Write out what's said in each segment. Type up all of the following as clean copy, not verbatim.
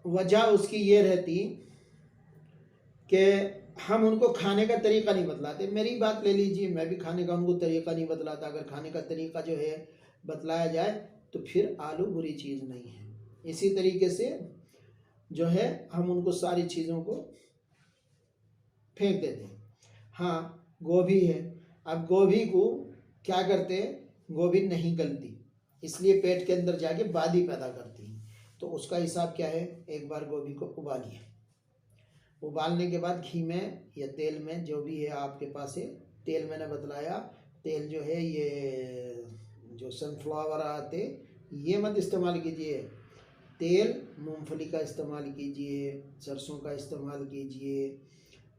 वजह उसकी ये रहती कि हम उनको खाने का तरीका नहीं बतलाते। मेरी बात ले लीजिए, मैं भी खाने का उनको तरीका नहीं बतलाता। अगर खाने का तरीका जो है बतलाया जाए तो फिर आलू बुरी चीज़ नहीं है। इसी तरीके से जो है हम उनको सारी चीज़ों को फेंक देते हैं। हाँ, गोभी है, अब गोभी को क्या करते हैं, गोभी नहीं गलती, इसलिए पेट के अंदर जाके बादी पैदा करती है। तो उसका हिसाब क्या है, एक बार गोभी को उबालिए, उबालने के बाद घी में या तेल में, जो भी है आपके पास है, तेल मैंने बतलाया, तेल जो है ये जो सनफ्लावर आते ये मत इस्तेमाल कीजिए, तेल मूंगफली का इस्तेमाल कीजिए, सरसों का इस्तेमाल कीजिए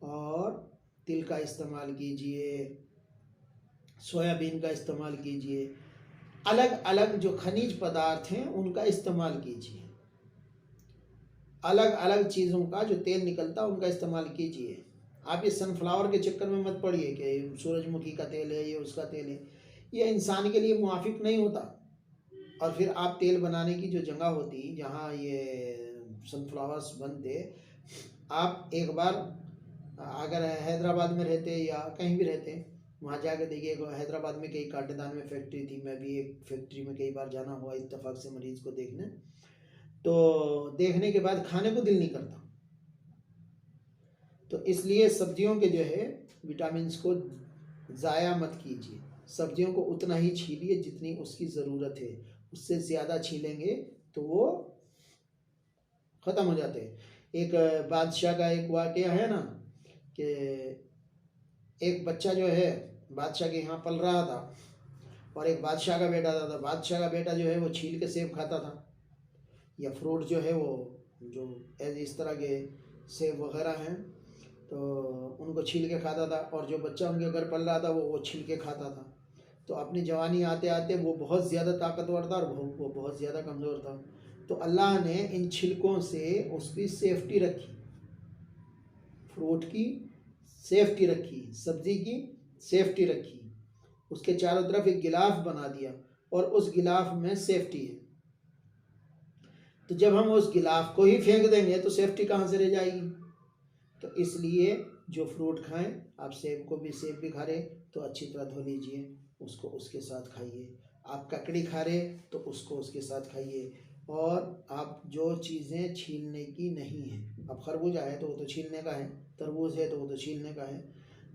और तिल का इस्तेमाल कीजिए, सोयाबीन का इस्तेमाल कीजिए। अलग अलग जो खनिज पदार्थ हैं उनका इस्तेमाल कीजिए, अलग अलग चीज़ों का जो तेल निकलता है उनका इस्तेमाल कीजिए। आप ये सनफ्लावर के चक्कर में मत पड़िए कि सूरजमुखी का तेल है, ये उसका तेल है, ये इंसान के लिए मुआफिक नहीं होता। और फिर आप तेल बनाने की जो जगह होती जहाँ ये सनफ्लावर्स बनते, आप एक बार अगर हैदराबाद में रहते या कहीं भी रहते, वहाँ जाकर देखिए। हैदराबाद में कई कांटेदान में फैक्ट्री थी, मैं भी एक फैक्ट्री में कई बार जाना हुआ इत्तेफाक से मरीज़ को देखने, तो देखने के बाद खाने को दिल नहीं करता। तो इसलिए सब्जियों के जो है विटामिन्स को ज़ाया मत कीजिए, सब्जियों को उतना ही छीलिए जितनी उसकी ज़रूरत है, उससे ज़्यादा छीलेंगे तो वो ख़त्म हो जाते हैं। एक बादशाह का एक वाक़या है ना कि एक बच्चा जो है बादशाह के यहाँ पल रहा था और एक बादशाह का बेटा था। तो बादशाह का बेटा जो है वो छील के सेब खाता था या फ्रूट जो है वो जो इस तरह के सेब वगैरह हैं तो उनको छील के खाता था, और जो बच्चा उनके घर पल रहा था वो छील के खाता था। तो अपनी जवानी आते आते वो बहुत ज़्यादा ताकतवर था और वो बहुत ज़्यादा कमज़ोर था। तो अल्लाह ने इन छिलकों से उसकी सेफ्टी रखी, फ्रूट की सेफ्टी रखी, सब्ज़ी की सेफ्टी रखी, उसके चारों तरफ एक गिलाफ बना दिया और उस गिलाफ में सेफ्टी है। तो जब हम उस गिलाफ को ही फेंक देंगे तो सेफ्टी कहाँ से रह जाएगी। तो इसलिए जो फ्रूट खाएं, आप सेब को भी, सेब भी खा रहे तो अच्छी तरह धो लीजिए, उसको उसके साथ खाइए। आप ककड़ी खा रहे तो उसको उसके साथ खाइए। और आप जो चीज़ें छीलने की नहीं हैं, अब खरबूजा है तो वो तो छीलने का है, तरबूज है तो वो तो छीलने का है,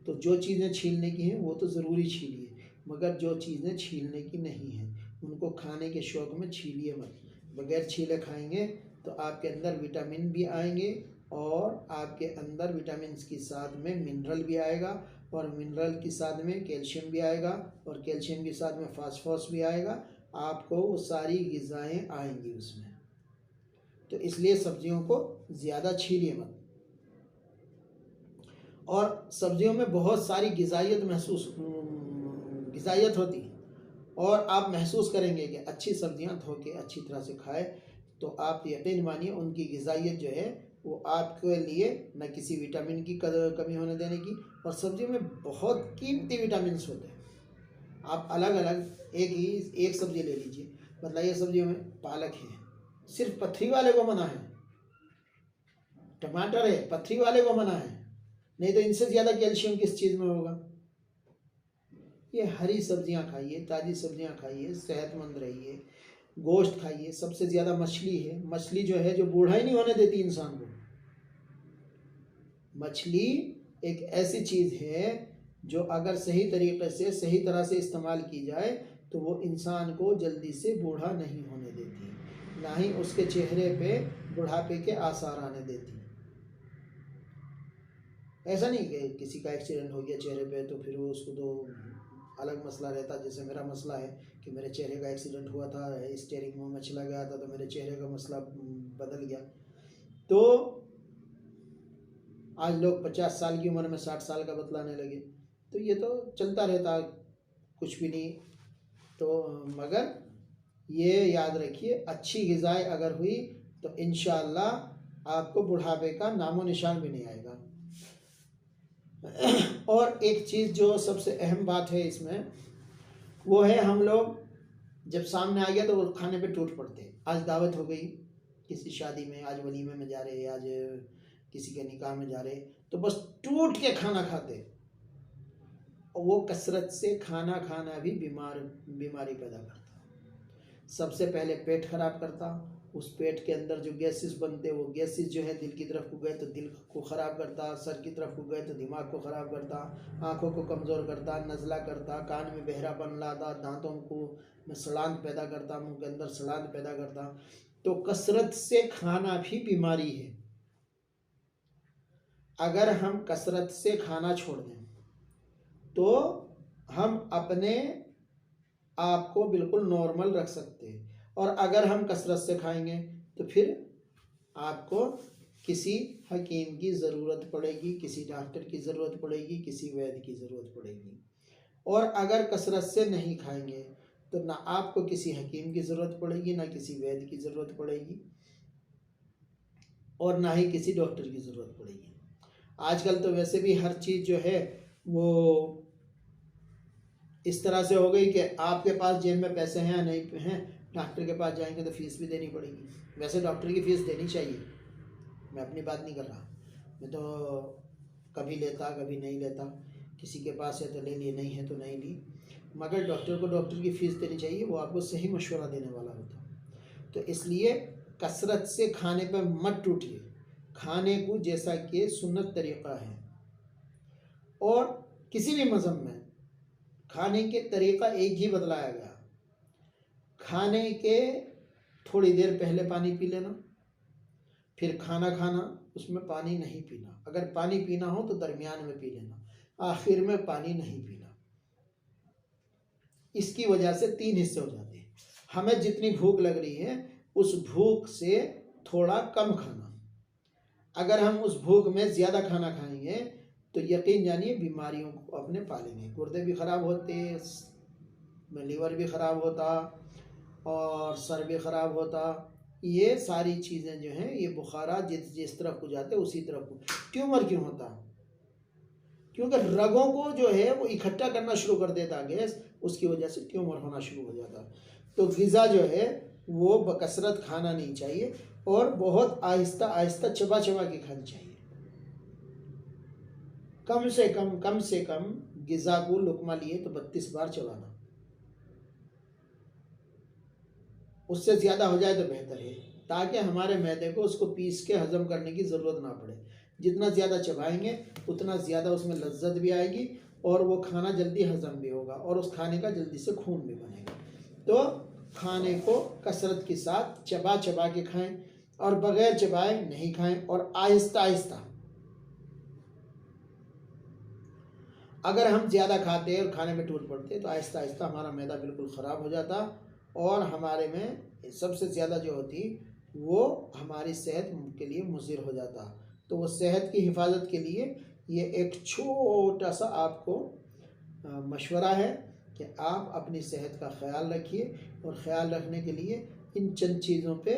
तो जो चीज़ें छीलने की हैं वो तो ज़रूरी छीलिए, मगर जो चीज़ें छीलने की नहीं हैं उनको खाने के शौक़ में छीलिए मत। बगैर छीले खाएंगे तो आपके अंदर विटामिन भी आएंगे और आपके अंदर विटामिन के साथ में मिनरल भी आएगा और मिनरल के साथ में कैल्शियम भी आएगा और कैल्शियम के साथ में फास्फोरस भी आएगा। आपको वो सारी ग़िज़ाएँ आएंगी उसमें। तो इसलिए सब्जियों को ज़्यादा छीलिए मत। और सब्जियों में बहुत सारी ग़िज़ाइयत होती है और आप महसूस करेंगे कि अच्छी सब्जियां धो के अच्छी तरह से खाए तो आप यकीन मानिए उनकी ग़िज़ाइयत जो है वो आपके लिए न किसी विटामिन की कमी होने देने की। और सब्जियों में बहुत कीमती विटामिन होते हैं। आप अलग अलग एक सब्ज़ी ले लीजिए, मतलब ये सब्जियों में पालक है, सिर्फ पथरी वाले को मना है, टमाटर है पथरी वाले को मना है, नहीं तो इनसे ज़्यादा कैल्शियम किस चीज़ में होगा। ये हरी सब्जियां खाइए, ताज़ी सब्जियां खाइए, सेहतमंद रहिए, गोश्त खाइए। सबसे ज़्यादा मछली है, मछली जो है जो बूढ़ा ही नहीं होने देती इंसान को। मछली एक ऐसी चीज़ है जो अगर सही तरीके से सही तरह से इस्तेमाल की जाए तो वो इंसान को जल्दी से बूढ़ा नहीं होने देती, ना ही उसके चेहरे पे बुढ़ापे के आसार आने देती। ऐसा नहीं कि किसी का एक्सीडेंट हो गया चेहरे पे तो फिर वो उसको तो अलग मसला रहता। जैसे मेरा मसला है कि मेरे चेहरे का एक्सीडेंट हुआ था, स्टीयरिंग में चला गया था तो मेरे चेहरे का मसला बदल गया। तो आज लोग 50 साल की उम्र में 60 साल का बतलाने लगे, तो ये तो चलता रहता, कुछ भी नहीं। तो मगर ये याद रखिए, अच्छी ग़िज़ाएँ अगर हुई तो इंशाअल्लाह आपको बुढ़ापे का नामो निशान भी नहीं आएगा। और एक चीज़ जो सबसे अहम बात है इसमें वो है, हम लोग जब सामने आ गया तो वो खाने पे टूट पड़ते। आज दावत हो गई, किसी शादी में, आज वलीमे में जा रहे, आज किसी के निकाह में जा रहे, तो बस टूट के खाना खाते, और वो कसरत से खाना खाना भी बीमारी पैदा करता। सबसे पहले पेट खराब करता, उस पेट के अंदर जो गैसेस बनते, वो गैसेस जो है दिल की तरफ को गए तो दिल को ख़राब करता, सर की तरफ को गए तो दिमाग को ख़राब करता, आँखों को कमज़ोर करता, नज़ला करता, कान में बहरापन लाता, दांतों को में सड़ांत पैदा करता, मुंह के अंदर सड़ांत पैदा करता। तो कसरत से खाना भी बीमारी है। अगर हम कसरत से खाना छोड़ दें तो हम अपने आप को बिल्कुल नॉर्मल रख सकते हैं, और अगर हम कसरत से खाएंगे तो फिर आपको किसी हकीम की ज़रूरत पड़ेगी, किसी डॉक्टर की ज़रूरत पड़ेगी, किसी वैद्य की ज़रूरत पड़ेगी। और अगर कसरत से नहीं खाएंगे तो ना आपको किसी हकीम की ज़रूरत पड़ेगी, ना किसी वैद्य की ज़रूरत पड़ेगी, और ना ही किसी डॉक्टर की ज़रूरत पड़ेगी। आजकल तो वैसे भी हर चीज़ जो है वो इस तरह से हो गई कि आपके पास जेब में पैसे हैं या नहीं हैं, डॉक्टर के पास जाएंगे तो फीस भी देनी पड़ेगी। वैसे डॉक्टर की फ़ीस देनी चाहिए, मैं अपनी बात नहीं कर रहा, मैं तो कभी लेता कभी नहीं लेता, किसी के पास है तो ले लिए, नहीं है तो नहीं ली, मगर डॉक्टर को डॉक्टर की फ़ीस देनी चाहिए, वो आपको सही मशवरा देने वाला होता। तो इसलिए कसरत से खाने पर मत टूटिए, खाने को जैसा कि सुन्नत तरीक़ा है। और किसी भी मज़हब में खाने के तरीक़ा एक ही बतलाया गया, खाने के थोड़ी देर पहले पानी पी लेना, फिर खाना खाना, उसमें पानी नहीं पीना, अगर पानी पीना हो तो दरमियान में पी लेना, आखिर में पानी नहीं पीना। इसकी वजह से 3 हिस्से हो जाते हैं। हमें जितनी भूख लग रही है उस भूख से थोड़ा कम खाना, अगर हम उस भूख में ज़्यादा खाना खाएंगे तो यकीन जानिए बीमारियों को अपने पालेंगे, गुर्दे भी ख़राब होते, लीवर भी ख़राब होता, और सर भी ख़राब होता। ये सारी चीज़ें जो हैं, ये बुखारा जिस तरफ को जाते उसी तरफ को। ट्यूमर क्यों होता? क्योंकि रगों को जो है वो इकट्ठा करना शुरू कर देता गैस, उसकी वजह से ट्यूमर होना शुरू हो जाता। तो ग़िज़ा जो है वो बकसरत खाना नहीं चाहिए, और बहुत आहिस्ता आहिस्ता चबा चबा के खानी चाहिए। कम से कम ग़िज़ा को लुक़मा लिए तो 32 बार चबाना, उससे ज़्यादा हो जाए तो बेहतर है, ताकि हमारे मैदे को उसको पीस के हज़म करने की ज़रूरत ना पड़े। जितना ज़्यादा चबाएंगे उतना ज़्यादा उसमें लज्जत भी आएगी, और वो खाना जल्दी हज़म भी होगा, और उस खाने का जल्दी से खून भी बनेगा। तो खाने को कसरत के साथ चबा चबा के खाएं, और बग़ैर चबाए नहीं खाएं, और आहिस्ता आहिस्ता। अगर हम ज़्यादा खाते और खाने में टूट पड़ते तो आहिस्ता आहिस्ता हमारा मैदा बिल्कुल ख़राब हो जाता, और हमारे में सबसे ज़्यादा जो होती वो हमारी सेहत के लिए मुज़िर हो जाता। तो वो सेहत की हिफाजत के लिए ये एक छोटा सा आपको मशवरा है कि आप अपनी सेहत का ख़याल रखिए, और ख़याल रखने के लिए इन चंद चीज़ों पे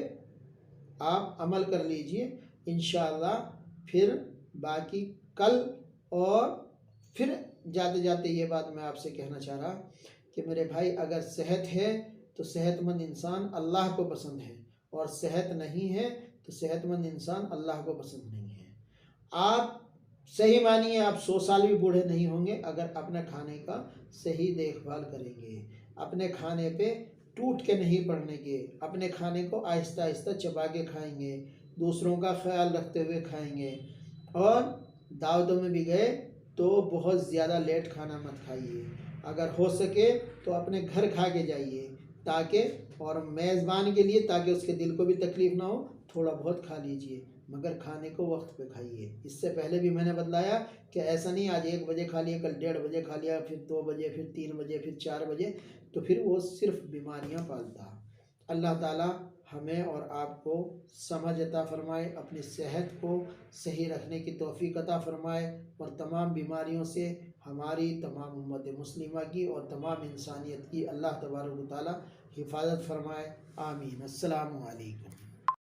आप अमल कर लीजिए। इंशाअल्लाह फिर बाकी कल, और फिर जाते जाते ये बात मैं आपसे कहना चाह रहा कि मेरे भाई, अगर सेहत है तो सेहतमंद इंसान अल्लाह को पसंद है, और सेहत नहीं है तो सेहतमंद इंसान अल्लाह को पसंद नहीं है। आप सही मानिए आप 100 साल भी बूढ़े नहीं होंगे अगर अपने खाने का सही देखभाल करेंगे, अपने खाने पे टूट के नहीं पड़ेंगे, अपने खाने को आहिस्ता आहिस्ता चबा के खाएंगे, दूसरों का ख्याल रखते हुए खाएंगे, और दावतों में भी गए तो बहुत ज़्यादा लेट खाना मत खाइए, अगर हो सके तो अपने घर खा के जाइए, ताकि, और मेज़बान के लिए, ताकि उसके दिल को भी तकलीफ़ ना हो, थोड़ा बहुत खा लीजिए, मगर खाने को वक्त पे खाइए। इससे पहले भी मैंने बतलाया कि ऐसा नहीं आज 1 बजे खा लिया, कल 1:30 बजे खा लिया, फिर 2 बजे, फिर 3 बजे, फिर 4 बजे, तो फिर वो सिर्फ बीमारियां पालता। अल्लाह ताला हमें और आपको समझ अता फ़रमाए, अपनी सेहत को सही रखने की तौफ़ीक़ अता फ़रमाए, और तमाम बीमारियों से हमारी तमाम उम्मत मुस्लिमा की और तमाम इंसानियत की अल्लाह तबारक व तआला हिफाजत फ़रमाए। आमीन। अस्सलामु अलैकुम।